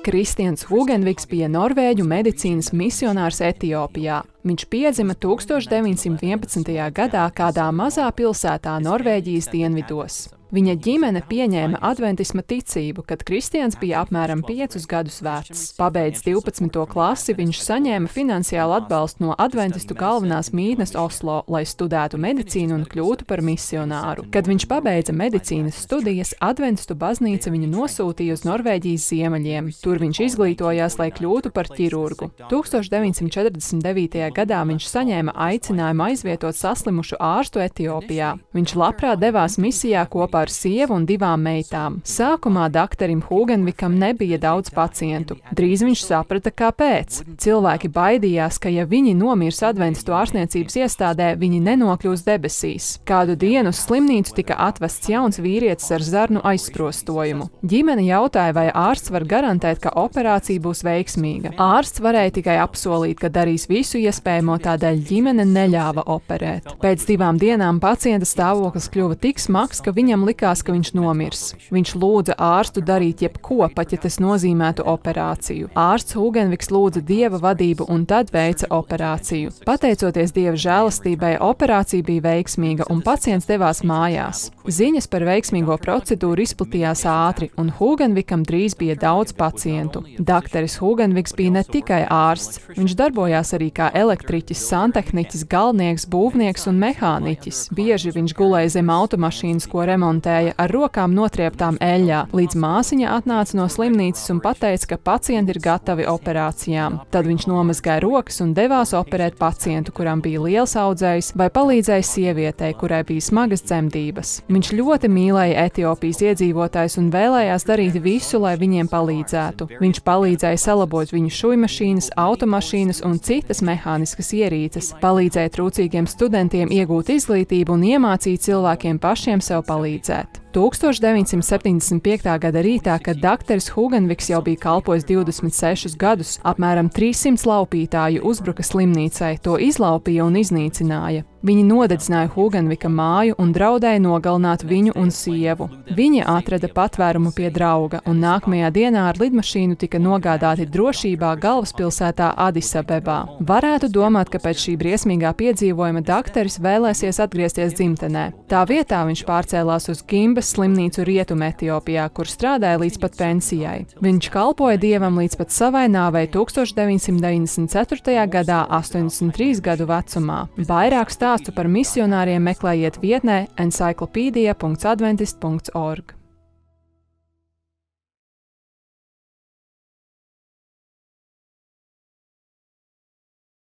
Kristians Hugenviks bija norvēģu medicīnas misionārs Etiopijā. Viņš piedzima 1911. gadā kādā mazā pilsētā Norvēģijas dienvidos. Viņa ģimene pieņēma adventisma ticību, kad Kristians bija apmēram 5 gadus vecs. Pabeidz 12. klasi, viņš saņēma finansiālu atbalstu no adventistu galvenās mītnes Oslo, lai studētu medicīnu un kļūtu par misionāru. Kad viņš pabeidza medicīnas studijas, adventistu baznīca viņu nosūtīja uz Norvēģijas ziemeļiem. Tur viņš izglītojās, lai kļūtu par ķirurgu. 1949. gadā viņš saņēma aicinājumu aizvietot saslimušu ārstu Etiopijā. Viņš labprāt devās misijā kopā ar sievu un 2 meitām. Sākumā doktoram Hugenvikam nebija daudz pacientu. Drīz viņš saprata, kāpēc. Cilvēki baidījās, ka ja viņi nomirs adventistu ārstniecības iestādē, viņi nenokļūs debesīs. Kādu dienu uz slimnīcu tika atvests jauns vīrietis ar zarnu aizsprostojumu. Ģimene jautāja, vai ārsts var garantēt, ka operācija būs veiksmīga. Ārsts varēja tikai apsolīt, ka darīs visu iespējamo, tādēļ ģimene neļāva operēt. Pēc 2 dienām pacienta stāvoklis kļuva tik smags, ka viņam likās, ka viņš nomirs. Viņš lūdza ārstu darīt jebko, pat ja tas nozīmētu operāciju. Ārsts Hugenviks lūdza Dieva vadību un tad veica operāciju. Pateicoties Dieva žēlastībai, operācija bija veiksmīga un pacients devās mājās. Ziņas par veiksmīgo procedūru izplatījās ātri, un Hugenvikam drīz bija daudz pacientu. Doktoris Hugenviks bija ne tikai ārsts, viņš darbojās arī kā elektriķis, santehniķis, galvnieks, būvnieks un mehāniķis. Bieži viņš gulēja zem automašīnas, ko remontēja ar rokām notrieptām eļļā, līdz māsiņa atnāca no slimnīcas un pateica, ka pacienti ir gatavi operācijām. Tad viņš nomazgāja rokas un devās operēt pacientu, kuram bija liels audzējs, vai palīdzēja sievietei, kurai bija smagas dzemdības. Viņš ļoti mīlēja Etiopijas iedzīvotājus un vēlējās darīt visu, lai viņiem palīdzētu. Viņš palīdzēja salabot viņu šujmašīnas, automašīnas un citas mehāniskas ierīces, palīdzēja trūcīgiem studentiem iegūt izglītību un iemācīt cilvēkiem pašiem sev palīdzēt. 1975. gada rītā, kad doktors Hugenviks jau bija kalpojis 26 gadus, apmēram 300 laupītāju uzbruka slimnīcai, to izlaupīja un iznīcināja. Viņi nodedzināja Hugenvika māju un draudēja nogalināt viņu un sievu. Viņi atrada patvērumu pie drauga, un nākamajā dienā ar lidmašīnu tika nogādāti drošībā galvaspilsētā Adisabebā. Varētu domāt, ka pēc šī briesmīgā piedzīvojuma doktoris vēlēsies atgriezties dzimtenē. Tā vietā viņš pārcēlās uz Gimbas slimnīcu Rietumu Etiopijā, kur strādāja līdz pat pensijai. Viņš kalpoja Dievam līdz pat savai nāvei 1994. gadā, 83 gadu vecumā. Vairāk stāstu par misionāriem meklējiet vietnē encyclopedia.adventist.org.